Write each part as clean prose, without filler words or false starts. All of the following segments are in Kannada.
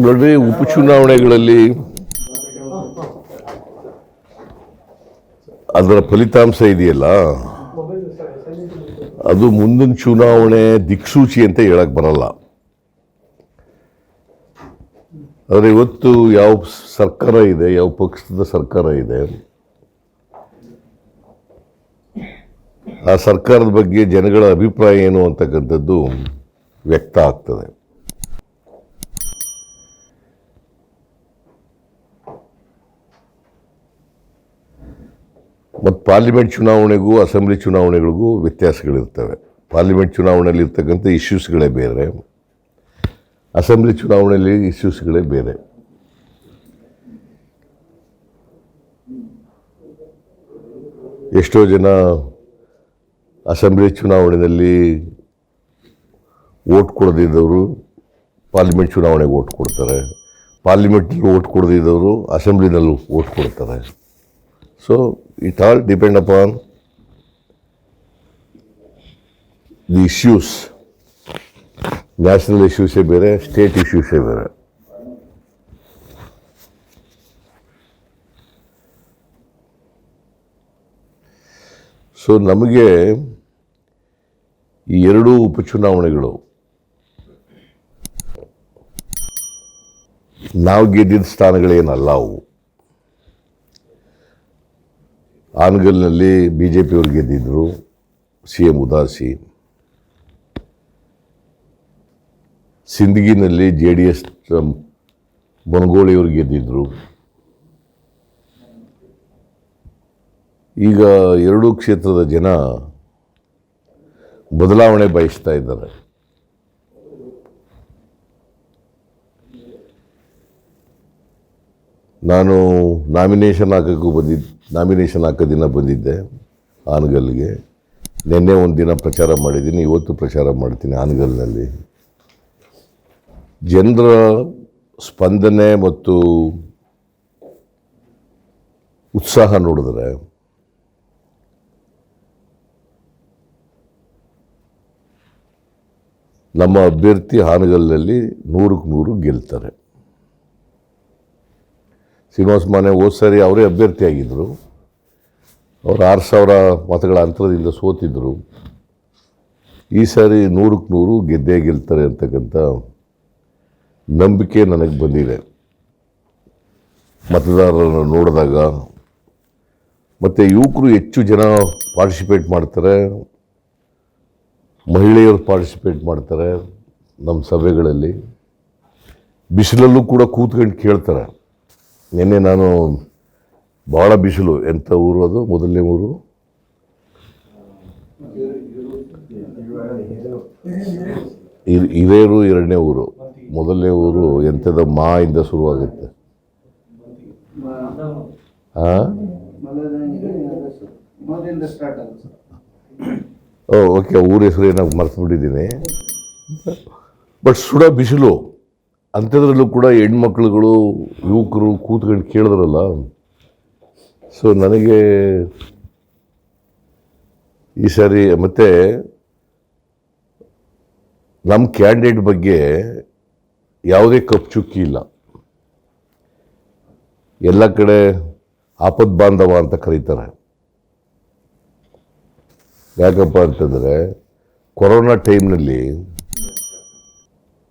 ನೋಡ್ರಿ, ಉಪಚುನಾವಣೆಗಳಲ್ಲಿ ಅದರ ಫಲಿತಾಂಶ ಇದೆಯಲ್ಲ, ಅದು ಮುಂದಿನ ಚುನಾವಣೆ ದಿಕ್ಸೂಚಿ ಅಂತ ಹೇಳಕ್ ಬರಲ್ಲ. ಆದರೆ ಇವತ್ತು ಯಾವ ಸರ್ಕಾರ ಇದೆ, ಯಾವ ಪಕ್ಷದ ಸರ್ಕಾರ ಇದೆ, ಆ ಸರ್ಕಾರದ ಬಗ್ಗೆ ಜನಗಳ ಅಭಿಪ್ರಾಯ ಏನು ಅಂತಕ್ಕಂಥದ್ದು ವ್ಯಕ್ತ ಆಗ್ತದೆ. ಮತ್ತು ಪಾರ್ಲಿಮೆಂಟ್ ಚುನಾವಣೆಗೂ ಅಸೆಂಬ್ಲಿ ಚುನಾವಣೆಗಳಿಗೂ ವ್ಯತ್ಯಾಸಗಳಿರ್ತವೆ. ಪಾರ್ಲಿಮೆಂಟ್ ಚುನಾವಣೆಯಲ್ಲಿ ಇರ್ತಕ್ಕಂಥ ಇಶ್ಯೂಸ್ಗಳೇ ಬೇರೆ, ಅಸೆಂಬ್ಲಿ ಚುನಾವಣೆಯಲ್ಲಿ ಇಶ್ಯೂಸ್ಗಳೇ ಬೇರೆ. ಎಷ್ಟೋ ಜನ ಅಸೆಂಬ್ಲಿ ಚುನಾವಣೆಯಲ್ಲಿ ವೋಟ್ ಕೊಡದಿದ್ದವರು ಪಾರ್ಲಿಮೆಂಟ್ ಚುನಾವಣೆಗೆ ವೋಟ್ ಕೊಡ್ತಾರೆ, ಪಾರ್ಲಿಮೆಂಟಲ್ಲಿ ವೋಟ್ ಕೊಡದಿದ್ದವರು ಅಸೆಂಬ್ಲಿನಲ್ಲೂ ವೋಟ್ ಕೊಡ್ತಾರೆ. So it all depend upon the issues. National ಇಶ್ಯೂಸೇ ಬೇರೆ, ಸ್ಟೇಟ್ ಇಶ್ಯೂಸೇ ಬೇರೆ. ಸೊ ನಮಗೆ ಈ ಎರಡೂ ಉಪಚುನಾವಣೆಗಳು ನಾವು ಗೆದ್ದಿದ್ದ ಸ್ಥಾನಗಳೇನಲ್ಲ. ಅವು ಆನಗಲ್ನಲ್ಲಿ BJP ಅವರು ಗೆದ್ದಿದ್ರು, CM ಉದಾಸಿ. ಸಿಂದಗಿನಲ್ಲಿ JDS ಬನಗೋಳಿಯವರು ಗೆದ್ದಿದ್ರು. ಈಗ ಎರಡೂ ಕ್ಷೇತ್ರದ ಜನ ಬದಲಾವಣೆ ಬಯಸ್ತಾ ಇದ್ದಾರೆ. ನಾನು ನಾಮಿನೇಷನ್ ಹಾಕೋ ದಿನ ಬಂದಿದ್ದೆ ಆನಗಲ್ಗೆ. ನಿನ್ನೆ ಒಂದು ದಿನ ಪ್ರಚಾರ ಮಾಡಿದ್ದೀನಿ, ಇವತ್ತು ಪ್ರಚಾರ ಮಾಡ್ತೀನಿ ಆನಗಲ್ನಲ್ಲಿ. ಜನರ ಸ್ಪಂದನೆ ಮತ್ತು ಉತ್ಸಾಹ ನೋಡಿದ್ರೆ ನಮ್ಮ ಅಭ್ಯರ್ಥಿ ಹಾನಗಲ್ನಲ್ಲಿ 100ಕ್ಕೆ 100 ಗೆಲ್ತಾರೆ. ಶ್ರೀನಿವಾಸ ಮಾನೆ ಹೋದ ಸಾರಿ ಅವರೇ ಅಭ್ಯರ್ಥಿಯಾಗಿದ್ದರು, ಅವರು 6,000 ಮತಗಳ ಅಂತರದಿಂದ ಸೋತಿದ್ದರು. ಈ ಸಾರಿ 100ಕ್ಕೆ 100 ಗೆದ್ದೇ ಗೆಲ್ತಾರೆ ಅಂತಕ್ಕಂಥ ನಂಬಿಕೆ ನನಗೆ ಬಂದಿದೆ ಮತದಾರರನ್ನು ನೋಡಿದಾಗ. ಮತ್ತು ಯುವಕರು ಹೆಚ್ಚು ಜನ ಪಾರ್ಟಿಸಿಪೇಟ್ ಮಾಡ್ತಾರೆ, ಮಹಿಳೆಯರು ಪಾರ್ಟಿಸಿಪೇಟ್ ಮಾಡ್ತಾರೆ ನಮ್ಮ ಸಭೆಗಳಲ್ಲಿ. ಬಿಸಿಲಲ್ಲೂ ಕೂಡ ಕೂತ್ಕೊಂಡು ಕೇಳ್ತಾರೆ. ನಿನ್ನೆ ನಾನು ಭಾಳ ಬಿಸಿಲು, ಎಂಥ ಊರು ಅದು, ಮೊದಲನೇ ಊರು ಹಿರೇರು, ಎರಡನೇ ಊರು, ಮೊದಲನೇ ಊರು ಎಂಥದ ಇಂದ ಶುರುವಾಗುತ್ತೆ. ಓಕೆ, ಊರ ಹೆಸರು ಏನಾಗಿ ಮರೆತುಬಿಟ್ಟಿದ್ದೀನಿ. ಬಟ್ ಸುಡ ಬಿಸಿಲು, ಅಂಥದ್ರಲ್ಲೂ ಕೂಡ ಹೆಣ್ಮಕ್ಳುಗಳು ಯುವಕರು ಕೂತ್ಕೊಂಡು ಕೇಳಿದ್ರಲ್ಲ. ಸೊ ನನಗೆ ಈ ಸಾರಿ ಮತ್ತು ನಮ್ಮ ಕ್ಯಾಂಡಿಡೇಟ್ ಬಗ್ಗೆ ಯಾವುದೇ ಕಪ್ಪುಚುಕ್ಕಿ ಇಲ್ಲ. ಎಲ್ಲ ಕಡೆ ಆಪದ್ ಬಾಂಧವ ಅಂತ ಕರೀತಾರೆ. ಯಾಕಪ್ಪ ಅಂತಂದರೆ ಕೊರೋನಾ ಟೈಮ್ನಲ್ಲಿ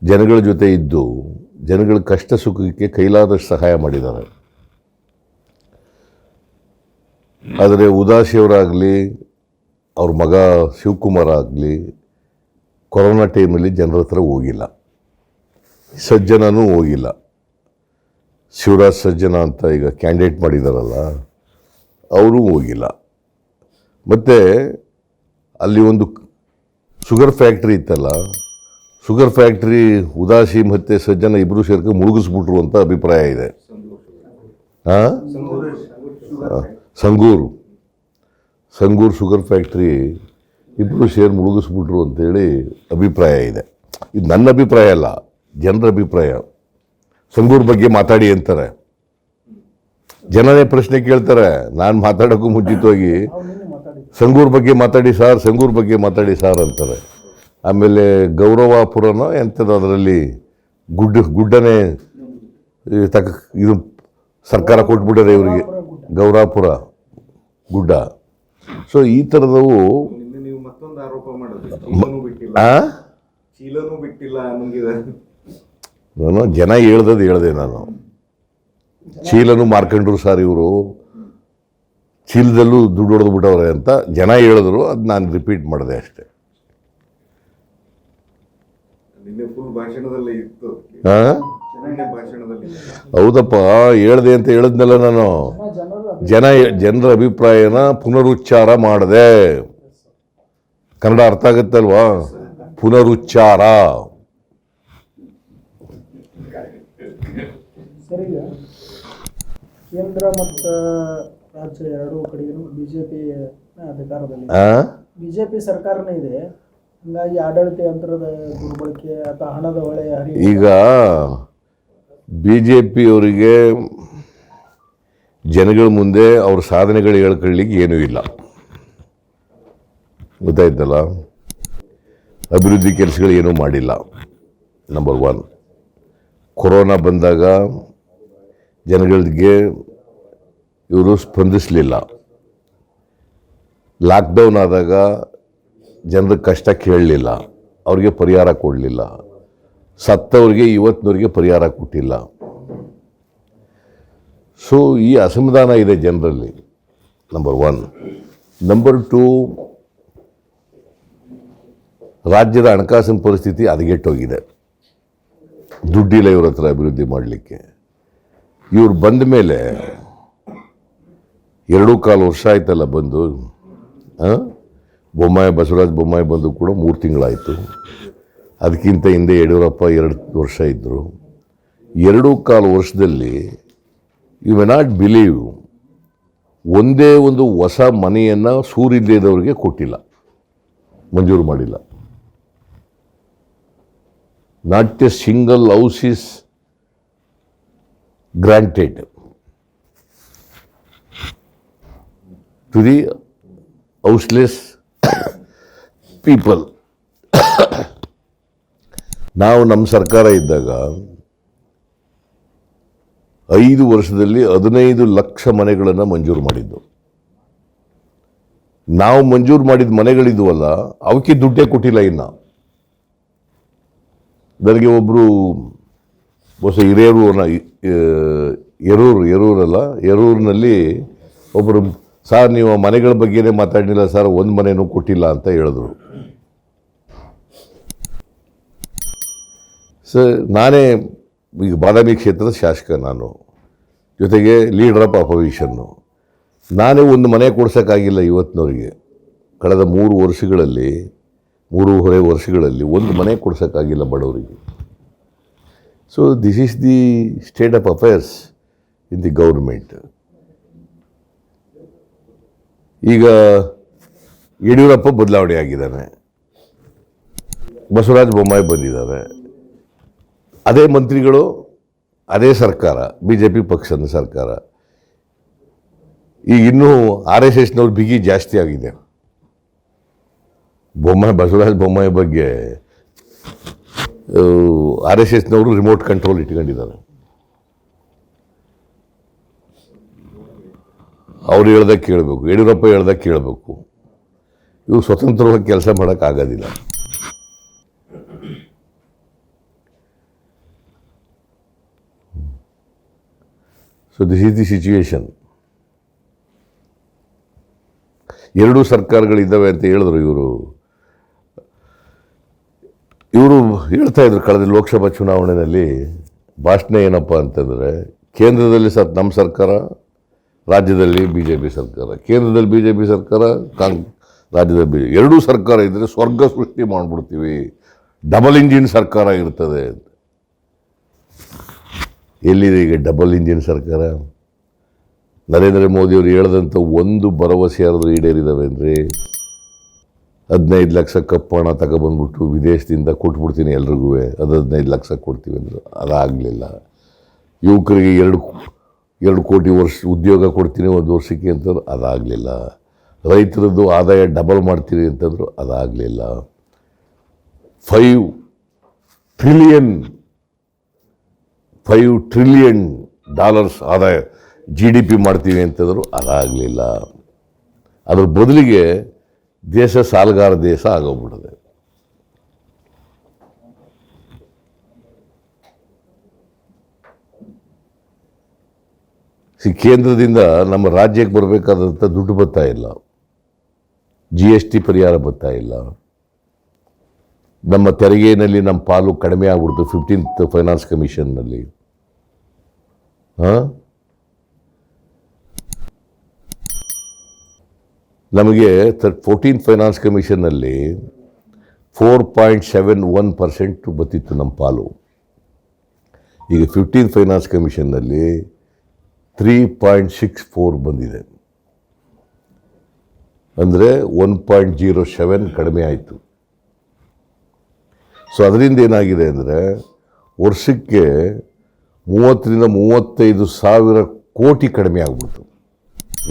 ಜನಗಳ ಜೊತೆ ಇದ್ದು ಜನಗಳ ಕಷ್ಟ ಸುಖಕ್ಕೆ ಕೈಲಾದಷ್ಟು ಸಹಾಯ ಮಾಡಿದ್ದಾರೆ. ಆದರೆ ಉದಾಸಿಯವರಾಗಲಿ ಅವ್ರ ಮಗ ಶಿವಕುಮಾರ್ ಆಗಲಿ ಕೊರೋನಾ ಟೈಮಲ್ಲಿ ಜನರ ಹತ್ರ ಹೋಗಿಲ್ಲ. ಸಜ್ಜನೂ ಹೋಗಿಲ್ಲ. ಶಿವರಾಜ್ ಸಜ್ಜನ ಅಂತ ಈಗ ಕ್ಯಾಂಡಿಡೇಟ್ ಮಾಡಿದಾರಲ್ಲ, ಅವರು ಹೋಗಿಲ್ಲ. ಮತ್ತು ಅಲ್ಲಿ ಒಂದು ಶುಗರ್ ಫ್ಯಾಕ್ಟ್ರಿ ಇತ್ತಲ್ಲ, ಶುಗರ್ ಫ್ಯಾಕ್ಟ್ರಿ ಉದಾಸಿ ಮತ್ತು ಸಜ್ಜನ ಇಬ್ಬರು ಸೇರ್ಕೊಂಡು ಮುಳುಗಿಸ್ಬಿಟ್ರು ಅಂತ ಅಭಿಪ್ರಾಯ ಇದೆ. ಸಂಗೂರು ಶುಗರ್ ಫ್ಯಾಕ್ಟ್ರಿ ಇಬ್ಬರು ಸೇರಿ ಮುಳುಗಿಸ್ಬಿಟ್ರು ಅಂತೇಳಿ ಅಭಿಪ್ರಾಯ ಇದೆ. ಇದು ನನ್ನ ಅಭಿಪ್ರಾಯ ಅಲ್ಲ, ಜನರ ಅಭಿಪ್ರಾಯ. ಸಂಗೂರು ಬಗ್ಗೆ ಮಾತಾಡಿ ಅಂತಾರೆ, ಜನನೇ ಪ್ರಶ್ನೆ ಕೇಳ್ತಾರೆ. ನಾನು ಮಾತಾಡೋಕ್ಕೂ ಮುಂಚಿತವಾಗಿ ಸಂಗೂರು ಬಗ್ಗೆ ಮಾತಾಡಿ ಸಾರ್, ಸಂಗೂರು ಬಗ್ಗೆ ಮಾತಾಡಿ ಸಾರ್ ಅಂತಾರೆ. ಆಮೇಲೆ ಗೌರವಾಪುರನೋ ಎಂಥದ್ದು ಅದರಲ್ಲಿ ಗುಡ್ಡನೇ ಇದು ಸರ್ಕಾರ ಕೊಟ್ಬಿಟ್ಟರೆ ಇವರಿಗೆ ಗೌರಾಪುರ ಗುಡ್ಡ. ಸೊ ಈ ಥರದವು ನೀವು ಮತ್ತೊಂದು ಆರೋಪ ಮಾಡಿದ್ರಿ, ಚೀಲನೂ ಬಿಟ್ಟಿಲ್ಲ ನುಂಗಿದೆ. ನಾನು ಜನ ಹೇಳ್ದೆ ನಾನು ಚೀಲನೂ ಮಾರ್ಕೊಂಡ್ರು ಸರ್ ಇವರು, ಚೀಲದಲ್ಲೂ ದುಡ್ಡು ಹೊಡೆದು ಬಿಟ್ಟವ್ರೆ ಅಂತ ಜನ ಹೇಳಿದ್ರು. ಅದು ನಾನು ರಿಪೀಟ್ ಮಾಡಿದೆ ಅಷ್ಟೆ. ನಿನ್ನೆ ಫುಲ್ ಭಾಷಣದಲ್ಲಿ ಇತ್ತು. ಹೌದಪ್ಪ, ಹೇಳ್ದೆ ಅಂತ ಹೇಳಿದ್ನಲ್ಲ ನಾನು. ಜನರ ಅಭಿಪ್ರಾಯನ ಪುನರುಚ್ಚಾರ ಮಾಡಿದೆ. ಕನ್ನಡ ಅರ್ಥ ಆಗುತ್ತಲ್ವಾ? ಪುನರುಚ್ಚಾರ. ಕೇಂದ್ರ ಮತ್ತು ರಾಜ್ಯ ಎರಡೂ ಕಡೆಗೂ ಬಿಜೆಪಿ ಅಧಿಕಾರದಲ್ಲಿ, ಬಿಜೆಪಿ ಸರ್ಕಾರನೇ ಇದೆ. ಹಂಗಾಗಿ ಆಡಳಿತ ಯಂತ್ರದ ದುರ್ಬಳಕೆ ಅಥವಾ ಹಣದ ಹೊಳೆ ಈಗ BJP-ಅವರಿಗೆ ಜನಗಳ ಮುಂದೆ ಅವ್ರ ಸಾಧನೆಗಳು ಹೇಳ್ಕೊಳ್ಳಿಕ್ಕೆ ಏನೂ ಇಲ್ಲ, ಗೊತ್ತಾಯ್ತಲ್ಲ. ಅಭಿವೃದ್ಧಿ ಕೆಲಸಗಳು ಏನೂ ಮಾಡಿಲ್ಲ. ನಂಬರ್ 1. ಕೊರೋನಾ ಬಂದಾಗ ಜನಗಳಿಗೆ ಇವರು ಸ್ಪಂದಿಸಲಿಲ್ಲ. ಲಾಕ್ಡೌನ್ ಆದಾಗ ಜನರ ಕಷ್ಟ ಕೇಳಲಿಲ್ಲ, ಅವ್ರಿಗೆ ಪರಿಹಾರ ಕೊಡಲಿಲ್ಲ. ಸತ್ತವ್ರಿಗೆ ಇವತ್ತಿನವ್ರಿಗೆ ಪರಿಹಾರ ಕೊಟ್ಟಿಲ್ಲ. ಸೊ ಈ ಅಸಮಾಧಾನ ಇದೆ ಜನರಲ್ಲಿ, ನಂಬರ್ 1. ನಂಬರ್ 2, ರಾಜ್ಯದ ಹಣಕಾಸಿನ ಪರಿಸ್ಥಿತಿ ಹದಗೆಟ್ಟೋಗಿದೆ. ದುಡ್ಡಿಲ್ಲ ಇವ್ರ ಹತ್ರ ಅಭಿವೃದ್ಧಿ ಮಾಡಲಿಕ್ಕೆ. ಇವ್ರು ಬಂದ ಮೇಲೆ 2.25 ವರ್ಷ ಆಯ್ತಲ್ಲ ಬಂದು. ಬಸವರಾಜ ಬೊಮ್ಮಾಯಿ ಬಂದು ಕೂಡ 3 ತಿಂಗಳಾಯಿತು. ಅದಕ್ಕಿಂತ ಹಿಂದೆ ಯಡಿಯೂರಪ್ಪ 2 ವರ್ಷ ಇದ್ದರು. 2.25 ವರ್ಷದಲ್ಲಿ ಯು ಮೆ ನಾಟ್ ಬಿಲೀವ್, ಒಂದೇ ಒಂದು ಹೊಸ ಮನೆಯನ್ನು ಸೂರಿಲ್ಲದವ್ರಿಗೆ ಕೊಟ್ಟಿಲ್ಲ, ಮಂಜೂರು ಮಾಡಿಲ್ಲ. Not a single house is granted to the houseless people. ನಾವು ನಮ್ಮ ಸರ್ಕಾರ ಇದ್ದಾಗ 5 ವರ್ಷದಲ್ಲಿ 15 ಲಕ್ಷ ಮನೆಗಳನ್ನು ಮಂಜೂರು ಮಾಡಿದ್ದು. ನಾವು ಮಂಜೂರು ಮಾಡಿದ ಮನೆಗಳಿದ್ವಲ್ಲ ಅವಕ್ಕೆ ದುಡ್ಡೇ ಕೊಟ್ಟಿಲ್ಲ. ಇನ್ನು ನನಗೆ ಒಬ್ಬರು ಹೊಸ ಎರೂರಿನಲ್ಲಿ ಒಬ್ಬರು, ಸರ್ ನೀವು ಮನೆಗಳ ಬಗ್ಗೆನೇ ಮಾತಾಡಲಿಲ್ಲ ಸರ್, ಒಂದು ಮನೆನೂ ಕೊಟ್ಟಿಲ್ಲ ಅಂತ ಹೇಳಿದ್ರು. ಸರ್ ನಾನೇ ಈಗ ಬಾದಾಮಿ ಕ್ಷೇತ್ರದ ಶಾಸಕ, ನಾನು ಜೊತೆಗೆ ಲೀಡರ್ ಆಫ್ ಅಪೋಸಿಷನ್ನು. ನಾನೇ ಒಂದು ಮನೆ ಕೊಡ್ಸೋಕ್ಕಾಗಿಲ್ಲ ಇವತ್ತಿನವರಿಗೆ. ಕಳೆದ 3.5 ವರ್ಷಗಳಲ್ಲಿ ಒಂದು ಮನೆ ಕೊಡ್ಸೋಕ್ಕಾಗಿಲ್ಲ ಬಡವರಿಗೆ. So this is the state of affairs in the government. ಈಗ ಯಡಿಯೂರಪ್ಪ ಬದಲಾವಣೆ ಆಗಿದ್ದಾನೆ, ಬಸವರಾಜ ಬೊಮ್ಮಾಯಿ ಬಂದಿದ್ದಾರೆ. ಅದೇ ಮಂತ್ರಿಗಳು, ಅದೇ ಸರ್ಕಾರ, BJP ಪಕ್ಷದ ಸರ್ಕಾರ. ಈಗ ಇನ್ನೂ RSSನವ್ರ ಬಿಗಿ ಜಾಸ್ತಿ ಆಗಿದೆ. ಬಸವರಾಜ ಬೊಮ್ಮಾಯಿ ಬಗ್ಗೆ RSSನವರು ರಿಮೋಟ್ ಕಂಟ್ರೋಲ್ ಇಟ್ಕೊಂಡಿದ್ದಾರೆ. ಅವ್ರು ಹೇಳ್ದಾಗ ಕೇಳಬೇಕು, ಯಡಿಯೂರಪ್ಪ ಹೇಳ್ದಾಗ ಕೇಳಬೇಕು. ಇವು ಸ್ವತಂತ್ರವಾಗಿ ಕೆಲಸ ಮಾಡೋಕ್ಕಾಗೋದಿಲ್ಲ. So this is the situation. 2 ಸರ್ಕಾರಗಳಿದ್ದಾವೆ ಅಂತ ಹೇಳಿದ್ರು ಇವರು ಹೇಳ್ತಾ ಇದ್ರು. ಕಳೆದ ಲೋಕಸಭಾ ಚುನಾವಣೆಯಲ್ಲಿ ಭಾಷಣ ಏನಪ್ಪ ಅಂತಂದರೆ, ಕೇಂದ್ರದಲ್ಲಿ ನಮ್ಮ ಸರ್ಕಾರ, ರಾಜ್ಯದಲ್ಲಿ BJP ಸರ್ಕಾರ, ಕೇಂದ್ರದಲ್ಲಿ BJP ಸರ್ಕಾರ, ರಾಜ್ಯದಲ್ಲಿ ಎರಡೂ ಸರ್ಕಾರ ಇದ್ದರೆ ಸ್ವರ್ಗ ಸೃಷ್ಟಿ ಮಾಡಿಬಿಡ್ತೀವಿ, ಡಬಲ್ ಇಂಜಿನ್ ಸರ್ಕಾರ ಇರ್ತದೆ ಅಂತ. ಎಲ್ಲಿದೆ ಈಗ ಡಬಲ್ ಇಂಜಿನ್ ಸರ್ಕಾರ? ನರೇಂದ್ರ ಮೋದಿಯವರು ಹೇಳ್ದಂಥ ಒಂದು ಭರವಸೆ ಯಾರಾದರೂ ಈಡೇರಿದ್ದಾವೆ ಅಂದರೆ, 15 ಲಕ್ಷ ಕಪ್ಪು ಹಣ ತಗೊಬಂದ್ಬಿಟ್ಟು ವಿದೇಶದಿಂದ ಕೊಟ್ಬಿಡ್ತೀನಿ ಎಲ್ರಿಗೂ, ಅದು 15 ಲಕ್ಷ ಕೊಡ್ತೀವಿ ಅಂದರು, ಅದಾಗಲಿಲ್ಲ. ಯುವಕರಿಗೆ 2 ಕೋಟಿ ಉದ್ಯೋಗ ಕೊಡ್ತೀನಿ 1 ವರ್ಷಕ್ಕೆ ಅಂತಂದ್ರು, ಅದಾಗಲಿಲ್ಲ. ರೈತರದ್ದು ಆದಾಯ ಡಬಲ್ ಮಾಡ್ತೀರಿ ಅಂತಂದರು, ಅದಾಗಲಿಲ್ಲ. $5 ಟ್ರಿಲಿಯನ್ ಆದಾಯ GDP ಮಾಡ್ತೀವಿ ಅಂತಂದ್ರು ಅದಾಗಲಿಲ್ಲ. ಅದ್ರ ಬದಲಿಗೆ ದೇಶ ಸಾಲಗಾರ ದೇಶ ಆಗೋಗ್ಬಿಟ್ಟಿದೆ. ಕೇಂದ್ರದಿಂದ ನಮ್ಮ ರಾಜ್ಯಕ್ಕೆ ಬರಬೇಕಾದಂಥ ದುಡ್ಡು ಬರ್ತಾ ಇಲ್ಲ, GST ಪರಿಹಾರ ಬರ್ತಾ ಇಲ್ಲ, ನಮ್ಮ ತೆರಿಗೆಯಲ್ಲಿ ನಮ್ಮ ಪಾಲು ಕಡಿಮೆ ಆಗ್ಬಿಡ್ತು 15th ಫೈನಾನ್ಸ್ ಕಮಿಷನ್ನಲ್ಲಿ. ನಮಗೆ 14th ಫೈನಾನ್ಸ್ ಕಮಿಷನ್ನಲ್ಲಿ 4.71% ಬರ್ತಿತ್ತು ನಮ್ಮ ಪಾಲು. ಈಗ 15th ಫೈನಾನ್ಸ್ ಕಮಿಷನ್ನಲ್ಲಿ 3.64 ಬಂದಿದೆ, ಅಂದರೆ 1.07 ಕಡಿಮೆ ಆಯಿತು. ಸೊ ಅದರಿಂದ ಏನಾಗಿದೆ ಅಂದರೆ ವರ್ಷಕ್ಕೆ 30ರಿಂದ 35 ಸಾವಿರ ಕೋಟಿ ಕಡಿಮೆ ಆಗ್ಬಿಡ್ತು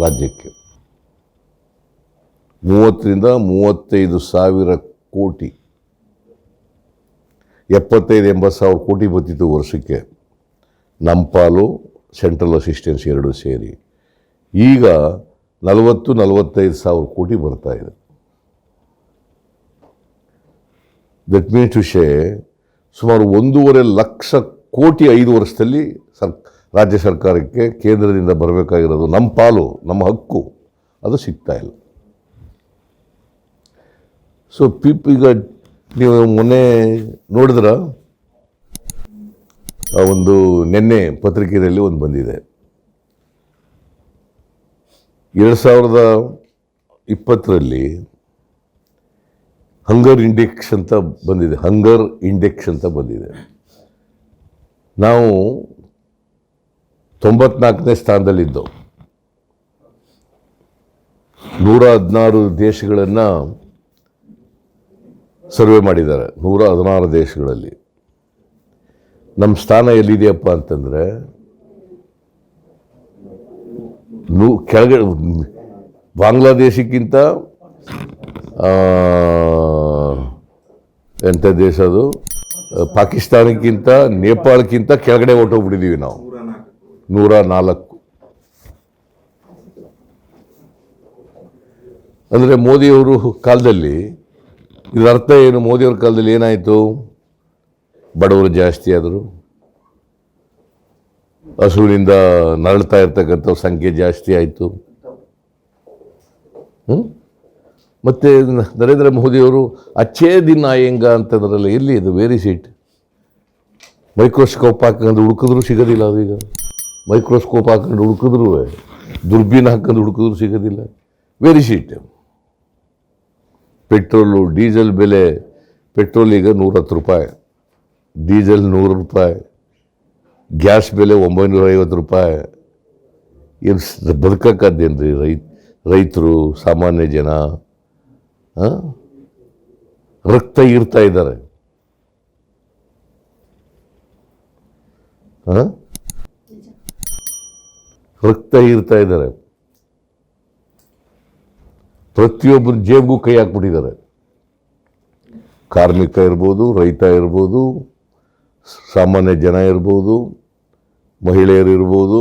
ರಾಜ್ಯಕ್ಕೆ. 30ರಿಂದ 35 ಸಾವಿರ ಕೋಟಿ, 75-80 ಸಾವಿರ ಕೋಟಿ ಬರ್ತಿತ್ತು ವರ್ಷಕ್ಕೆ ನಮ್ಮ ಪಾಲು, ಸೆಂಟ್ರಲ್ ಅಸಿಸ್ಟೆನ್ಸ್ ಎರಡೂ ಸೇರಿ. ಈಗ 40-45 ಸಾವಿರ ಕೋಟಿ ಬರ್ತಾ ಇದೆ. ದಟ್ ಮೀನ್ಸ್ ಟು ಶೇ ಸುಮಾರು 1.5 ಲಕ್ಷ ಕೋಟಿ 5 ವರ್ಷದಲ್ಲಿ ರಾಜ್ಯ ಸರ್ಕಾರಕ್ಕೆ ಕೇಂದ್ರದಿಂದ ಬರಬೇಕಾಗಿರೋದು ನಮ್ಮ ಪಾಲು, ನಮ್ಮ ಹಕ್ಕು, ಅದು ಸಿಗ್ತಾ ಇಲ್ಲ. ಸೊ ಈಗ ನೀವು ಮೊನ್ನೆ ನೋಡಿದ್ರ ಒಂದು ನಿನ್ನೆ ಪತ್ರಿಕೆಯಲ್ಲಿ ಒಂದು ಬಂದಿದೆ, 2020ರಲ್ಲಿ ಹಂಗರ್ ಇಂಡೆಕ್ಸ್ ಅಂತ ಬಂದಿದೆ. ನಾವು 94ನೇ ಸ್ಥಾನದಲ್ಲಿದ್ದವು. 116 ದೇಶಗಳನ್ನು ಸರ್ವೆ ಮಾಡಿದ್ದಾರೆ. 116 ದೇಶಗಳಲ್ಲಿ ನಮ್ಮ ಸ್ಥಾನ ಎಲ್ಲಿದೆಯಪ್ಪ ಅಂತಂದರೆ ಕೆಳಗಡೆ ಬಾಂಗ್ಲಾದೇಶಕ್ಕಿಂತ ಎಂಥ ದೇಶ ಅದು, ಪಾಕಿಸ್ತಾನಕ್ಕಿಂತ ನೇಪಾಳಕ್ಕಿಂತ ಕೆಳಗಡೆ ಹೊರಟೋಗ್ಬಿಟ್ಟಿದ್ದೀವಿ ನಾವು. 104. ಅಂದರೆ ಮೋದಿಯವರು ಕಾಲದಲ್ಲಿ ಇದರ ಅರ್ಥ ಏನು? ಮೋದಿಯವ್ರ ಕಾಲದಲ್ಲಿ ಏನಾಯಿತು? ಬಡವರು ಜಾಸ್ತಿ ಆದರು, ಹಸುವಿನಿಂದ ನರಳ್ತಾ ಇರ್ತಕ್ಕಂಥ ಸಂಖ್ಯೆ ಜಾಸ್ತಿ ಆಯಿತು. ಮತ್ತು ನರೇಂದ್ರ ಮೋದಿಯವರು ಅಚ್ಚೇ ದಿನ ಆಯಂಗ ಅಂತಂದ್ರಲ್ಲ, ಎಲ್ಲಿ ಇದು ವೇರಿ ಸೀಟ್? ಮೈಕ್ರೋಸ್ಕೋಪ್ ಹಾಕೊಂಡು ಹುಡುಕಿದ್ರು ಸಿಗೋದಿಲ್ಲ. ಅದೀಗ ಮೈಕ್ರೋಸ್ಕೋಪ್ ಹಾಕೊಂಡು ಹುಡುಕಿದ್ರು, ದುರ್ಬೀನ್ ಹಾಕೊಂಡು ಹುಡುಕಿದ್ರು ಸಿಗೋದಿಲ್ಲ. ವೇರಿ ಸೀಟ್. ಪೆಟ್ರೋಲು ಡೀಸೆಲ್ ಬೆಲೆ, ಪೆಟ್ರೋಲ್ ಈಗ 110 ರೂಪಾಯಿ, ಡೀಸೆಲ್ 100 ರೂಪಾಯಿ, ಗ್ಯಾಸ್ ಬೆಲೆ 950 ರೂಪಾಯಿ. ಏನು ಬದುಕಕ್ಕಾದ್ದೇನ್ರಿ ರೈತರು, ಸಾಮಾನ್ಯ ಜನ ರಕ್ತ ಇರ್ತಾ ಇದ್ದಾರೆ. ಪ್ರತಿಯೊಬ್ಬರ ಜೇಬ್ಗೂ ಕೈ ಹಾಕ್ಬಿಟ್ಟಿದ್ದಾರೆ. ಕಾರ್ಮಿಕ ಇರ್ಬೋದು, ರೈತ ಇರ್ಬೋದು, ಸಾಮಾನ್ಯ ಜನ ಇರ್ಬೋದು, ಮಹಿಳೆಯರು ಇರ್ಬೋದು,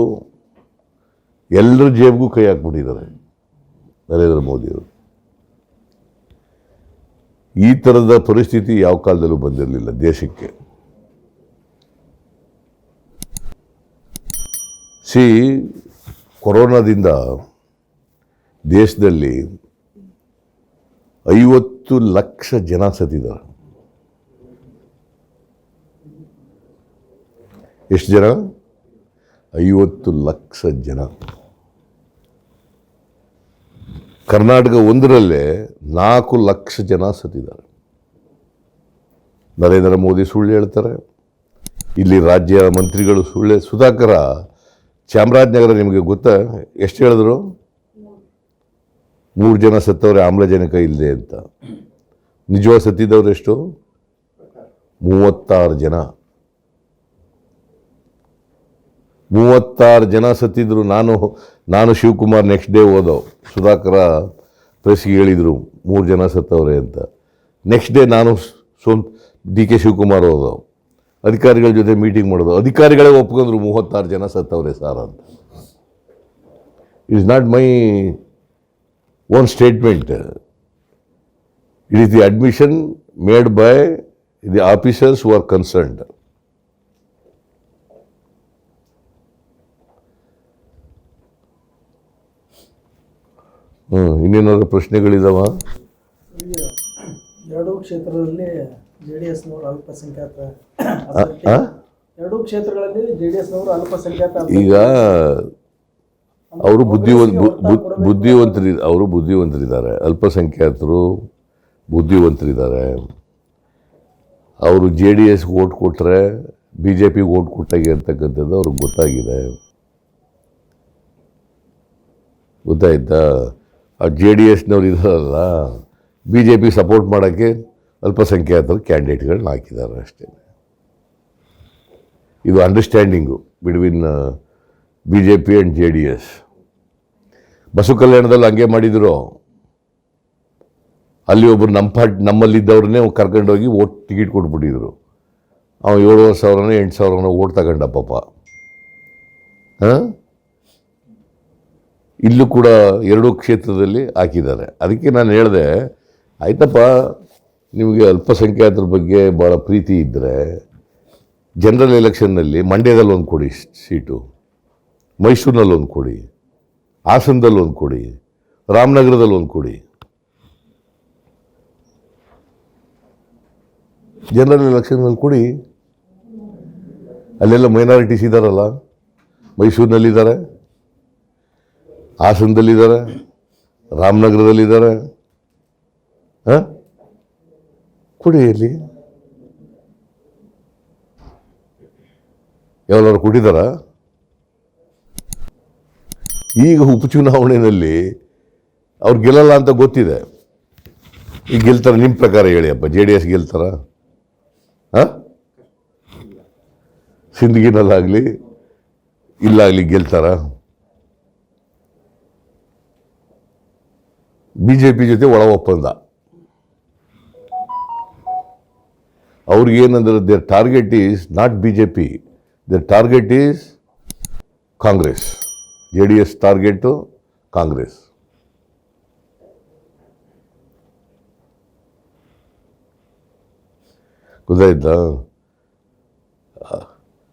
ಎಲ್ಲರ ಜೇಬ್ಗೂ ಕೈ ಹಾಕ್ಬಿಟ್ಟಿದ್ದಾರೆ ನರೇಂದ್ರ ಮೋದಿಯವರು. ಈ ಥರದ ಪರಿಸ್ಥಿತಿ ಯಾವ ಕಾಲದಲ್ಲೂ ಬಂದಿರಲಿಲ್ಲ ದೇಶಕ್ಕೆ. ಕೊರೋನಾದಿಂದ ದೇಶದಲ್ಲಿ 50 ಲಕ್ಷ ಜನ ಸತ್ತಿದ್ದಾರೆ. ಎಷ್ಟು ಜನ? 50 ಲಕ್ಷ ಜನ. ಕರ್ನಾಟಕ ಒಂದರಲ್ಲೇ 4 ಲಕ್ಷ ಜನ ಸತ್ತಿದ್ದಾರೆ. ನರೇಂದ್ರ ಮೋದಿ ಸುಳ್ಳು ಹೇಳ್ತಾರೆ, ಇಲ್ಲಿ ರಾಜ್ಯ ಮಂತ್ರಿಗಳು ಸುಳ್ಳು. ಸುಧಾಕರ ಚಾಮರಾಜನಗರ ನಿಮಗೆ ಗೊತ್ತಾ ಎಷ್ಟು ಹೇಳಿದ್ರು? 3 ಜನ ಸತ್ತವ್ರೆ ಆಮ್ಲಜನಕ ಇಲ್ಲದೆ ಅಂತ. ನಿಜವಾಗಿ ಸತ್ತಿದ್ದವ್ರು ಎಷ್ಟು? 36 ಜನ. 36 ಜನ ಸತ್ತಿದ್ರು. ನಾನು ಶಿವಕುಮಾರ್ ನೆಕ್ಸ್ಟ್ ಡೇ ಓದೋ ಸುಧಾಕರ ಪ್ರೆಸ್ಗೆ ಹೇಳಿದರು 3 ಜನ ಸತ್ತವ್ರೆ ಅಂತ. ನೆಕ್ಸ್ಟ್ ಡೇ ನಾನು ಡಿ ಕೆ ಶಿವಕುಮಾರ್ ಅವರು ಅಧಿಕಾರಿಗಳ ಜೊತೆ ಮೀಟಿಂಗ್ ಮಾಡೋದು, ಅಧಿಕಾರಿಗಳೇ ಒಪ್ಕೊಂಡ್ರು 36 ಜನ ಸತ್ತವ್ರೆ ಸರ್ ಅಂತ. It is not my own statement, it is the admission made by the officers who are concerned. ಇನ್ನೇನಾದ್ರು ಪ್ರಶ್ನೆಗಳಿದಾವ? ಎರಡೂ ಕ್ಷೇತ್ರದಲ್ಲಿ JDSನವರು ಅಲ್ಪಸಂಖ್ಯಾತ ಆ? ಎರಡೂ ಕ್ಷೇತ್ರಗಳಲ್ಲಿ JDSನವರು ಅಲ್ಪಸಂಖ್ಯಾತ ಈಗ ಅವರು ಬುದ್ಧಿವಂತರಿದ್ದಾರೆ, ಅಲ್ಪಸಂಖ್ಯಾತರು ಬುದ್ಧಿವಂತರಿದ್ದಾರೆ. ಅವರು JDS ಓಟ್ ಕೊಟ್ಟರೆ BJP ಓಟ್ ಕೊಟ್ಟಾಗೆ ಇರ್ತಕ್ಕಂಥದ್ದು ಅವ್ರಿಗೆ ಗೊತ್ತಾಗಿದೆ. ಗೊತ್ತಾಯ್ತಾ? ಆ JDSನವ್ರು ಇದಾರಲ್ಲ, BJP ಸಪೋರ್ಟ್ ಮಾಡೋಕ್ಕೆ ಅಲ್ಪಸಂಖ್ಯಾತರ ಕ್ಯಾಂಡಿಡೇಟ್ಗಳನ್ನ ಹಾಕಿದ್ದಾರೆ ಅಷ್ಟೇ. ಇದು understanding between BJP and JDS. ಬಸವ ಕಲ್ಯಾಣದಲ್ಲಿ ಹಂಗೆ ಮಾಡಿದ್ರು. ಅಲ್ಲಿ ಒಬ್ಬರು ನಮ್ಮಲ್ಲಿದ್ದವ್ರನ್ನೇ ಕರ್ಕೊಂಡೋಗಿ ಓಟ್ ಟಿಕೆಟ್ ಕೊಟ್ಬಿಟ್ಟಿದ್ರು. ಅವನು 7,000 8,000 ಓಟ್ ತಗೊಂಡ ಪಾಪ. ಹಾಂ, ಇಲ್ಲೂ ಕೂಡ ಎರಡೂ ಕ್ಷೇತ್ರದಲ್ಲಿ ಹಾಕಿದ್ದಾರೆ. ಅದಕ್ಕೆ ನಾನು ಹೇಳಿದೆ, ಆಯ್ತಪ್ಪ, ನಿಮಗೆ ಅಲ್ಪಸಂಖ್ಯಾತರ ಬಗ್ಗೆ ಭಾಳ ಪ್ರೀತಿ ಇದ್ದರೆ ಜನರಲ್ ಎಲೆಕ್ಷನ್ನಲ್ಲಿ ಮಂಡ್ಯದಲ್ಲಿ ಒಂದು ಕೊಡಿ ಸೀಟು, ಮೈಸೂರಿನಲ್ಲಿ ಒಂದು ಕೊಡಿ, ಹಾಸನದಲ್ಲಿ ಒಂದು ಕೊಡಿ, ರಾಮನಗರದಲ್ಲಿ ಒಂದು ಕೊಡಿ. ಜನರಲ್ ಎಲೆಕ್ಷನ್ನಲ್ಲಿ ಕೊಡಿ. ಅಲ್ಲೆಲ್ಲ ಮೈನಾರಿಟೀಸ್ ಇದ್ದಾರಲ್ಲ, ಮೈಸೂರಿನಲ್ಲಿದ್ದಾರೆ, ಹಾಸನದಲ್ಲಿದ್ದಾರೆ, ರಾಮನಗರದಲ್ಲಿದ್ದಾರೆ. ಹಾಂ, ಕೊಡಿ. ಅಲ್ಲಿ ಯಾವಾರು ಕೊಟ್ಟಿದ್ದಾರ? ಈಗ ಉಪಚುನಾವಣೆಯಲ್ಲಿ ಅವ್ರು ಗೆಲ್ಲಲ್ಲ ಅಂತ ಗೊತ್ತಿದೆ. ಈಗ ಗೆಲ್ತಾರ? ನಿಮ್ಮ ಪ್ರಕಾರ ಹೇಳಿ ಅಪ್ಪ, JDS ಗೆಲ್ತಾರ? ಹಾಂ, ಸಿಂದಗಿನಲ್ಲಾಗಲಿ ಇಲ್ಲಾಗಲಿ ಗೆಲ್ತಾರ? BJP ಜೊತೆ ಒಳ ಒಪ್ಪಂದ. ಅವ್ರಿಗೇನಂದ್ರೆ their target is not BJP, their target is Congress. JDS target Congress. ಗೊತ್ತಾಯ್ತಾ?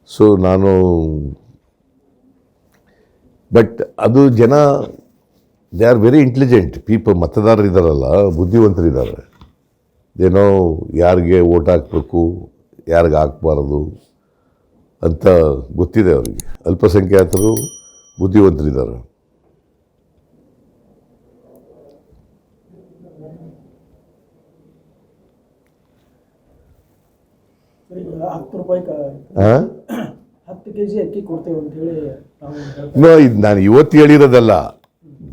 ಸೊ ನಾನು ಬಟ್ ಅದು ಜನ they are very intelligent people. ಮತದಾರರಿದ್ದಾರಲ್ಲ, ಬುದ್ಧಿವಂತರಿದ್ದಾರೆ. ಏನೋ ಯಾರಿಗೆ ಓಟ್ ಹಾಕಬೇಕು, ಯಾರಿಗೆ ಹಾಕಬಾರ್ದು ಅಂತ ಗೊತ್ತಿದೆ ಅವರಿಗೆ. ಅಲ್ಪಸಂಖ್ಯಾತರು ಬುದ್ಧಿವಂತರಿದ್ದಾರೆ. ₹10 ಹಾಂ, 10 kg ಅಕ್ಕಿ ಕೊಡ್ತೇವೆ ಅಂತ ಹೇಳಿ ನಾವು ಇದು ನಾನು ಇವತ್ತು ಹೇಳಿರೋದಲ್ಲ,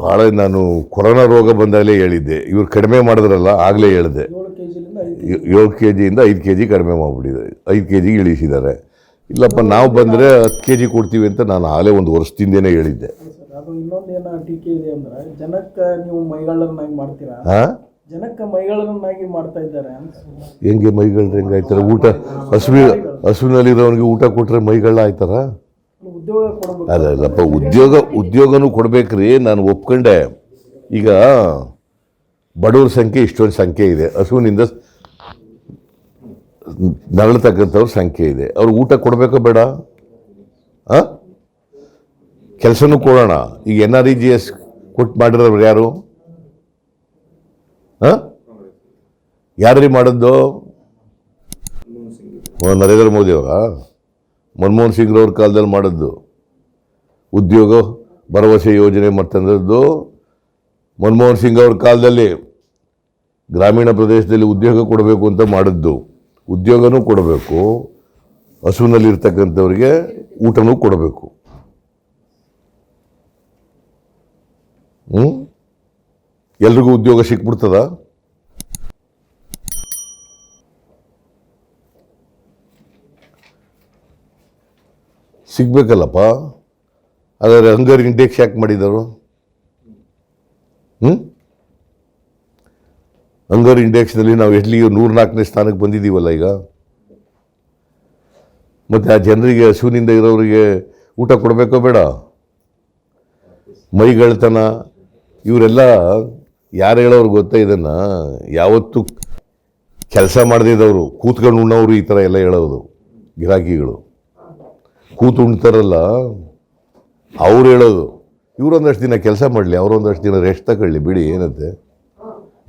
ಭಾಳ ನಾನು ಕೊರೋನಾ ರೋಗ ಬಂದಾಗಲೇ ಹೇಳಿದ್ದೆ. ಇವ್ರು ಕಡಿಮೆ ಮಾಡಿದ್ರಲ್ಲ, ಆಗಲೇ ಹೇಳಿದೆ. 7 kg 5 kg ಕಡಿಮೆ ಮಾಡಿಬಿಟ್ಟಿದ್ದಾರೆ, 5 kg ಇಳಿಸಿದ್ದಾರೆ. ಇಲ್ಲಪ್ಪ, ನಾವು ಬಂದರೆ 10 kg ಕೊಡ್ತೀವಿ ಅಂತ ನಾನು ಆಗಲೇ ಒಂದು ವರ್ಷದಿಂದೇನೆ ಹೇಳಿದ್ದೆ. ಅದು ಇನ್ನೊಂದೇನು ಟೀಕೆ ಇದೆ ಅಂದ್ರೆ, ಜನಕ್ಕೆ ನೀವು ಮೈಗಳ್ಳರನ್ನಾಗಿ ಮಾಡ್ತೀರಾ, ಹಾಂ, ಜನಕ್ಕೆ ಮೈಗಳ್ಳರನ್ನಾಗಿ ಮಾಡ್ತಾ ಇದ್ದಾರೆ ಅಂತ. ಹೆಂಗೆ ಮೈಗಳ್ರು ಹೆಂಗಾಯ್ತಾರೆ? ಊಟ ಹಸುವಿನಲ್ಲಿರೋನಿಗೆ ಊಟ ಕೊಟ್ಟರೆ ಮೈಗಳ್ಳ ಆಯ್ತಾರ? ಉದ್ಯೋಗ ಕೊಡಬೇಕು. ಅಲ್ಲಪ್ಪ, ಉದ್ಯೋಗನೂ ಕೊಡ್ಬೇಕ್ರಿ. ನಾನು ಒಪ್ಕೊಂಡೆ. ಈಗ ಬಡವ್ರ ಸಂಖ್ಯೆ ಇಷ್ಟೊಂದು ಸಂಖ್ಯೆ ಇದೆ, ಹಸುವಿನಿಂದ ನರಳತಕ್ಕಂಥವ್ರ ಸಂಖ್ಯೆ ಇದೆ. ಅವ್ರು ಊಟ ಕೊಡಬೇಕೋ ಬೇಡ? ಹಾಂ, ಕೆಲಸನೂ ಕೊಡೋಣ. ಈಗ NREGS ಕೊಟ್ಟು ಮಾಡಿರೋರು ಯಾರು? ಹಾಂ, ಯಾರ್ರಿ ಮಾಡಿದ್ದು? ನರೇಂದ್ರ ಮೋದಿ ಅವರಾ? ಮನಮೋಹನ್ ಸಿಂಗ್ರವ್ರ ಕಾಲದಲ್ಲಿ ಮಾಡಿದ್ದು. ಉದ್ಯೋಗ ಭರವಸೆ ಯೋಜನೆ ಮಾಡ್ತಂದದ್ದು ಮನಮೋಹನ್ ಸಿಂಗ್ ಅವ್ರ ಕಾಲದಲ್ಲಿ. ಗ್ರಾಮೀಣ ಪ್ರದೇಶದಲ್ಲಿ ಉದ್ಯೋಗ ಕೊಡಬೇಕು ಅಂತ ಮಾಡಿದ್ದು. ಉದ್ಯೋಗನೂ ಕೊಡಬೇಕು, ಹಸುವಿನಲ್ಲಿರ್ತಕ್ಕಂಥವ್ರಿಗೆ ಊಟನೂ ಕೊಡಬೇಕು. ಎಲ್ರಿಗೂ ಉದ್ಯೋಗ ಸಿಕ್ಬಿಡ್ತದ? ಸಿಗ್ಬೇಕಲ್ಲಪ್ಪ. ಹಾಗಾದರೆ ಹಂಗರ್ ಇಂಡೆಕ್ಸ್ ಯಾಕೆ ಮಾಡಿದರು? ಹಂಗರ್ ಇಂಡೆಕ್ಸ್ನಲ್ಲಿ ನಾವು ಎಲ್ಲಿ 104ನೇ ಸ್ಥಾನಕ್ಕೆ ಬಂದಿದ್ದೀವಲ್ಲ ಈಗ. ಮತ್ತು ಆ ಜನರಿಗೆ ಹಸುವಿನಿಂದ ಇರೋರಿಗೆ ಊಟ ಕೊಡಬೇಕೋ ಬೇಡ? ಮೈಗಳ್ತನ ಇವರೆಲ್ಲ ಯಾರು ಹೇಳೋರು ಗೊತ್ತಾ? ಇದನ್ನು ಯಾವತ್ತು ಕೆಲಸ ಮಾಡದಿದ್ದವರು, ಕೂತ್ಕೊಂಡು ಉಣ್ಣವರು ಈ ಥರ ಎಲ್ಲ ಹೇಳೋದು. ಗಿರಾಕಿಗಳು ಕೂತು ಉಣ್ತಾರಲ್ಲ ಅವ್ರು ಹೇಳೋದು, ಇವರೊಂದಷ್ಟು ದಿನ ಕೆಲಸ ಮಾಡಲಿ, ಅವರೊಂದಷ್ಟು ದಿನ ರೆಸ್ಟ್ ತಗೊಳ್ಳಿ ಬಿಡಿ, ಏನಂತೆ?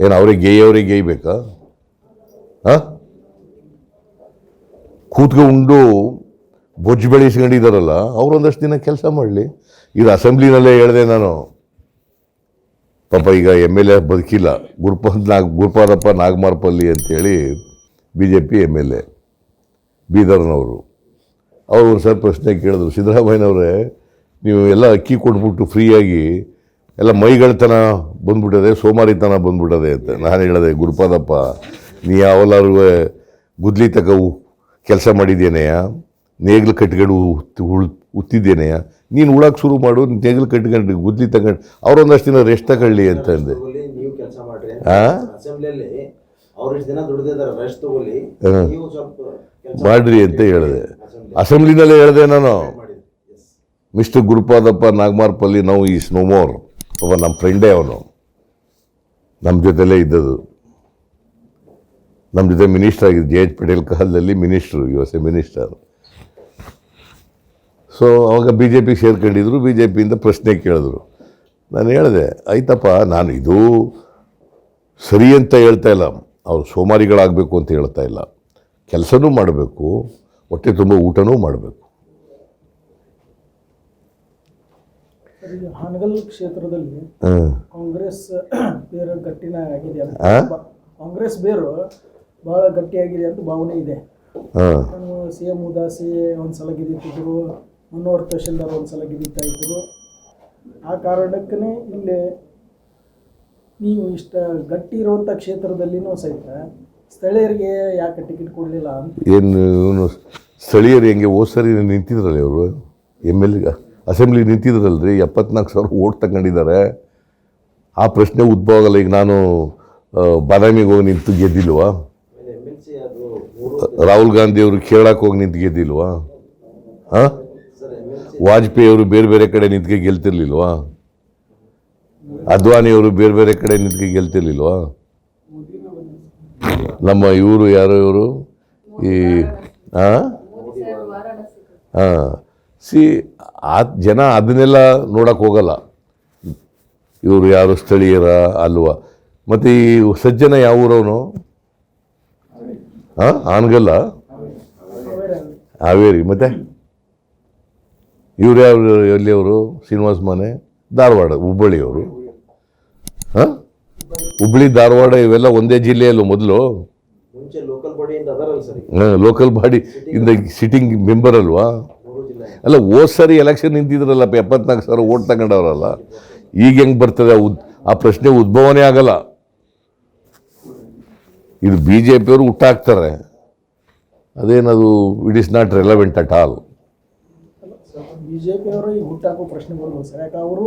ಏನು ಅವ್ರಿಗೆ ಗೇಯ್ಬೇಕಾ? ಹಾಂ, ಕೂತ್ಕೊಂಡು ಬೊಜ್ಜು ಬೆಳೆಸ್ಕೊಂಡಿದ್ದಾರಲ್ಲ ಅವರೊಂದಷ್ಟು ದಿನ ಕೆಲಸ ಮಾಡಲಿ. ಇದು ಅಸೆಂಬ್ಲಿನಲ್ಲೇ ಹೇಳಿದೆ ನಾನು. ಪಾಪ ಈಗ MLA ಬದುಕಿಲ್ಲ, ಗುರುಪಾದಪ್ಪ ನಾಗಮಾರ್ಪಲ್ಲಿ ಅಂತೇಳಿ BJP MLA ಬೀದರ್ನವರು. ಅವರು ಒಂದು ಸರ್ ಪ್ರಶ್ನೆ ಕೇಳಿದ್ರು, ಸಿದ್ದರಾಮಯ್ಯನವರೇ ನೀವು ಎಲ್ಲ ಅಕ್ಕಿ ಕೊಟ್ಬಿಟ್ಟು ಫ್ರೀಯಾಗಿ ಎಲ್ಲ ಮೈಗಳ್ತನ ಬಂದ್ಬಿಟ್ಟದೆ, ಸೋಮಾರಿತನ ಬಂದ್ಬಿಟ್ಟದೆ ಅಂತ. ನಾನು ಹೇಳಿದೆ, ಗುರುಪಾದಪ್ಪ ನೀ ಯಾವಲ್ಲಾರು ಗುದ್ಲಿ ತಕ ಕೆಲಸ ಮಾಡಿದ್ದೇನೆಯಾ? ನೇಗ್ಲು ಕಟ್ಕೊಂಡು ಉತ್ತಿದ್ದೇನೆಯಾ? ನೀನು ಉಳಕ್ಕೆ ಶುರು ಮಾಡು, ನೇಗ್ಲು ಕಟ್ಕೊಂಡು ಗುದ್ಲಿ ತಗೊಂಡು ಅವರೊಂದಷ್ಟು ದಿನ ರೆಸ್ಟ್ ತಗೊಳ್ಳಿ ಅಂತಂದೆ. ನೀವು ಕೆಲಸ ಮಾಡ್ರಿ ಅಸೆಂಬ್ಲಿಯಲ್ಲಿ ಅವ್ರಿಷ್ಟು ದಿನ ದುಡಿದಿದ್ದಾರೆ, ರೆಸ್ಟ್ ತಗೊಳ್ಳಿ, ನೀವು ಸ್ವಲ್ಪ ಮಾಡ್ರಿ ಅಂತ ಹೇಳಿದೆ. ಅಸೆಂಬ್ಲಿನಲ್ಲೇ ಹೇಳಿದೆ ನಾನು. Mister Gurupadappa Nagamarapalli now is no more. ಒಬ್ಬ ನಮ್ಮ ಫ್ರೆಂಡೇ ಅವನು, ನಮ್ಮ ಜೊತೆಲೇ ಇದ್ದದ್ದು, ನಮ್ಮ ಜೊತೆ ಮಿನಿಸ್ಟರ್ ಆಗಿದ್ದು. JH ಪಟೇಲ್ ಕಾಲದಲ್ಲಿ ಮಿನಿಸ್ಟ್ರು, US ಮಿನಿಸ್ಟರ್. ಸೊ ಅವಾಗ BJP ಸೇರ್ಕೊಂಡಿದ್ರು. BJPಯಿಂದ ಪ್ರಶ್ನೆ ಕೇಳಿದ್ರು. ನಾನು ಹೇಳಿದೆ, ಆಯ್ತಪ್ಪ, ನಾನು ಇದು ಸರಿ ಅಂತ ಹೇಳ್ತಾ ಇಲ್ಲ, ಅವ್ರು ಸೋಮಾರಿಗಳಾಗಬೇಕು ಅಂತ ಹೇಳ್ತಾ ಇಲ್ಲ, ಕೆಲಸನೂ ಮಾಡಬೇಕು, ಹೊಟ್ಟೆ ತುಂಬ ಊಟನೂ ಮಾಡಬೇಕು. ಈಗ ಹಾನಗಲ್ ಕ್ಷೇತ್ರದಲ್ಲಿ ಕಾಂಗ್ರೆಸ್ ಬೇರು ಗಟ್ಟಿನ ಆಗಿದೆ ಅಂತ, ಕಾಂಗ್ರೆಸ್ ಬೇರು ಬಹಳ ಗಟ್ಟಿಯಾಗಿದೆ ಅಂತ ಭಾವನೆ ಇದೆ. CM ಉದಾಸಿ ಒಂದ್ಸಲ ಗೆದ್ದಿದ್ರು, ಮನೋಹರ್ ತಹಶೀಲ್ದಾರ್ ಒಂದ್ಸಲ ಗೆದ್ದಿತ್ತಾ ಇದ್ರು. ಆ ಕಾರಣಕ್ಕೇ ಇಲ್ಲಿ ನೀವು ಇಷ್ಟ ಗಟ್ಟಿ ಇರುವಂಥ ಕ್ಷೇತ್ರದಲ್ಲಿನೂ ಸಹಿತ ಸ್ಥಳೀಯರಿಗೆ ಯಾಕೆ ಟಿಕೆಟ್ ಕೊಡಲಿಲ್ಲ ಅಂತ. ಏನು ಸ್ಥಳೀಯರು ಹೆಂಗೆ ಹೋದ ಸರಿ ನಿಂತಿದ್ರಲ್ಲ ಅವರು MLA ಅಸೆಂಬ್ಲಿ ನಿಂತಿದ್ರಲ್ರಿ, 74,000 ಓಟ್ ತಗೊಂಡಿದ್ದಾರೆ. ಆ ಪ್ರಶ್ನೆ ಉದ್ಭವ ಆಗಲ್ಲ. ಈಗ ನಾನು ಬಾದಾಮಿಗೆ ಹೋಗಿ ನಿಂತು ಗೆದ್ದಿಲ್ವಾ? ರಾಹುಲ್ ಗಾಂಧಿ ಅವರು ಕೇರಳಕ್ಕೆ ಹೋಗಿ ನಿಂತು ಗೆದ್ದಿಲ್ವಾ? ಹಾಂ, ವಾಜಪೇಯಿ ಅವರು ಬೇರೆ ಬೇರೆ ಕಡೆ ನಿಂತ್ಗೆ ಗೆಲ್ತಿರ್ಲಿಲ್ವಾ? ಅದ್ವಾನಿಯವರು ಬೇರೆ ಬೇರೆ ಕಡೆ ನಿಂತ್ಗೆ ಗೆಲ್ತಿರ್ಲಿಲ್ವಾ? ನಮ್ಮ ಇವರು ಯಾರೋ ಇವರು ಈ ಹಾಂ ಆ ಜನ ಅದನ್ನೆಲ್ಲ ನೋಡಕ್ಕೆ ಹೋಗಲ್ಲ. ಇವರು ಯಾರು ಸ್ಥಳೀಯರ ಅಲ್ವಾ? ಮತ್ತು ಈ ಸಜ್ಜನ ಯಾವ ಊರವನು? ಹಾಂ, ಆನಗಲ್ಲ, ಹಾವೇರಿ. ಮತ್ತು ಇವ್ರು ಯಾವ ಎಲ್ಲಿಯವರು? ಶ್ರೀನಿವಾಸ ಮನೆ, ಧಾರವಾಡ, ಹುಬ್ಬಳ್ಳಿಯವರು. ಹಾಂ, ಹುಬ್ಬಳ್ಳಿ ಧಾರವಾಡ ಇವೆಲ್ಲ ಒಂದೇ ಜಿಲ್ಲೆಯಲ್ಲೂ ಮೊದಲು. ಮುಂಚೆ ಲೋಕಲ್ ಬಾಡಿಯಿಂದ ಅದರಲ್ಲ ಸರ್, ಲೋಕಲ್ ಬಾಡಿ ಇಂದ ಸಿಟ್ಟಿಂಗ್ ಮೆಂಬರ್ ಅಲ್ವಾ? ಅಲ್ಲ, ಹೋದ ಸರಿ ಎಲೆಕ್ಷನ್ ನಿಂತಿದ್ರಲ್ಲ, 74,000 ಓಟ್ ತಗೊಂಡವ್ರಲ್ಲ. ಈಗ ಹೆಂಗೆ ಬರ್ತದೆ? ಆ ಪ್ರಶ್ನೆ ಉದ್ಭವನೇ ಆಗಲ್ಲ. ಇದು BJP ಅವರು ಹುಟ್ಟಾಕ್ತಾರೆ, ಅದೇನದು it is not relevant at all. BJP ಅವರು ಈಗ ಹುಟ್ಟಾಕೋ ಪ್ರಶ್ನೆ ಬರ್ಬೋದು ಸರ್, ಯಾಕೆ ಅವರು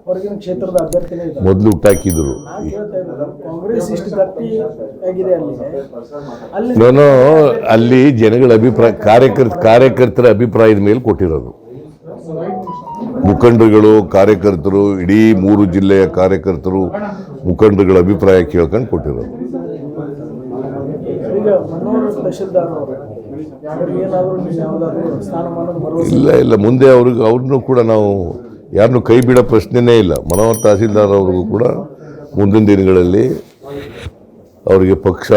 ಹೊರಗಿನ ಕ್ಷೇತ್ರದ ಅಭ್ಯರ್ಥಿನೇ ಇದ್ದಾರೆ. ಮೊದಲು ಹುಟ್ಟಾಕಿದ್ರು. ನಾನು ಹೇಳ್ತಾ ಇದ್ದೀನಿ, ಕಾಂಗ್ರೆಸ್ ಇಷ್ಟು ಗಟ್ಟಿ ಆಗಿದೆ ಅಲ್ಲಿ ನಾನು ಅಲ್ಲಿ ಜನಗಳ ಅಭಿಪ್ರಾಯ, ಕಾರ್ಯಕರ್ತರ ಅಭಿಪ್ರಾಯದ ಮೇಲೆ ಕೊಟ್ಟಿರೋದು. ಮುಖಂಡರುಗಳು, ಕಾರ್ಯಕರ್ತರು, ಇಡೀ 3 ಜಿಲ್ಲೆಯ ಕಾರ್ಯಕರ್ತರು, ಮುಖಂಡರುಗಳ ಅಭಿಪ್ರಾಯ ಕೇಳ್ಕೊಂಡು ಕೊಟ್ಟಿರೋದು. ಈಗ ಮನೋಹರ್ ತಹಶೀಲ್ದಾರ್ ಏನಾದರೂ ಯಾವುದಾದ್ರೂ ಸ್ಥಾನಮಾನದ ಭರವಸೆ? ಇಲ್ಲ, ಮುಂದೆ ಅವ್ರನ್ನೂ ಕೂಡ ನಾವು ಯಾರನ್ನೂ ಕೈ ಬಿಡೋ ಪ್ರಶ್ನೆನೇ ಇಲ್ಲ. ಮನೋಹರ್ ತಹಸೀಲ್ದಾರ್ ಅವ್ರಿಗೂ ಕೂಡ ಮುಂದಿನ ದಿನಗಳಲ್ಲಿ ಅವರಿಗೆ ಪಕ್ಷ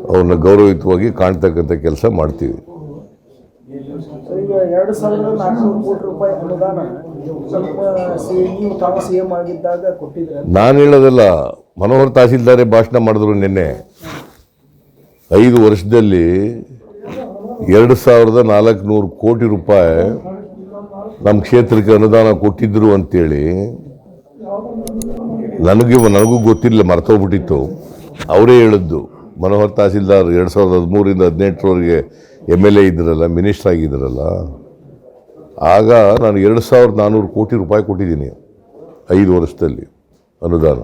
ಅವ್ರನ್ನ ಗೌರವಯುತವಾಗಿ ಕಾಣ್ತಕ್ಕಂಥ ಕೆಲಸ ಮಾಡ್ತೀವಿ. ಈಗ 2,400 ಕೋಟಿ ರೂಪಾಯಿ ಅನುದಾನ ನೀವು ತಾವು CM ಆಗಿದ್ದಾಗ ಕೊಟ್ಟಿದ್ರೆ? ನಾನು ಹೇಳೋದಲ್ಲ, ಮನೋಹರ್ ತಹಸೀಲ್ದಾರೇ ಭಾಷಣ ಮಾಡಿದ್ರು ನಿನ್ನೆ. 5 ವರ್ಷದಲ್ಲಿ 2,400 ಕೋಟಿ ರೂಪಾಯಿ ನಮ್ಮ ಕ್ಷೇತ್ರಕ್ಕೆ ಅನುದಾನ ಕೊಟ್ಟಿದ್ರು ಅಂತೇಳಿ ನನಗೂ ಗೊತ್ತಿಲ್ಲ, ಮರ್ತೋಗ್ಬಿಟ್ಟಿತ್ತು. ಅವರೇ ಹೇಳಿದ್ದು. ಮನೋಹರ್ ತಹಸೀಲ್ದಾರ್ 2013ರಿಂದ 2018ರವರೆಗೆ MLA ಇದ್ರಲ್ಲ, ಮಿನಿಸ್ಟರ್ ಆಗಿದ್ರಲ್ಲ, ಆಗ ನಾನು 2,400 ಕೋಟಿ ರೂಪಾಯಿ ಕೊಟ್ಟಿದ್ದೀನಿ 5 ವರ್ಷದಲ್ಲಿ ಅನುದಾನ.